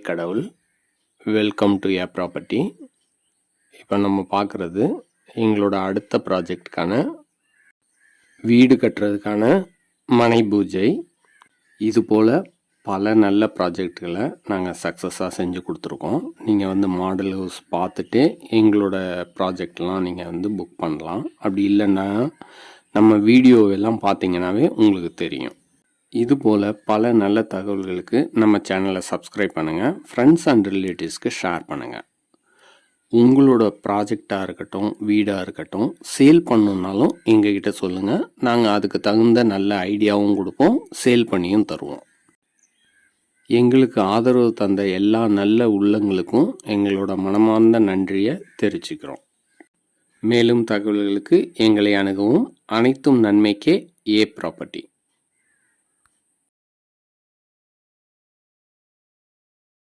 கடவுள். Welcome to A property. இப்போ நம்ம பார்க்குறது எங்களோட அடுத்த ப்ராஜெக்டுக்கான வீடு கட்டுறதுக்கான மனை பூஜை. இதுபோல் பல நல்ல ப்ராஜெக்டுகளை நாங்கள் சக்ஸஸாக செஞ்சு கொடுத்துருக்கோம். நீங்கள் மாடல் ஹவுஸ் பார்த்துட்டு எங்களோட ப்ராஜெக்ட்லாம் நீங்கள் புக் பண்ணலாம். அப்படி இல்லைன்னா நம்ம வீடியோவெல்லாம் பார்த்தீங்கன்னாவே உங்களுக்கு தெரியும். இதுபோல் பல நல்ல தகவல்களுக்கு நம்ம சேனலை சப்ஸ்கிரைப் பண்ணுங்கள். ஃப்ரெண்ட்ஸ் அண்ட் ரிலேட்டிவ்ஸ்க்கு ஷேர் பண்ணுங்கள். உங்களோட ப்ராஜெக்டாக இருக்கட்டும், வீடாக இருக்கட்டும், சேல் பண்ணணுன்னாலும் எங்ககிட்ட சொல்லுங்கள். நாங்கள் அதுக்கு தகுந்த நல்ல ஐடியாவும் கொடுப்போம், சேல் பண்ணியும் தருவோம். எங்களுக்கு ஆதரவு தந்த எல்லா நல்ல உள்ளங்களுக்கும் எங்களோட மனமார்ந்த நன்றியை தெரிவிச்சுக்கிறோம். மேலும் தகவல்களுக்கு எங்களை அணுகவும். அனைத்தும் நன்மைக்கே ஏ ப்ராப்பர்ட்டி.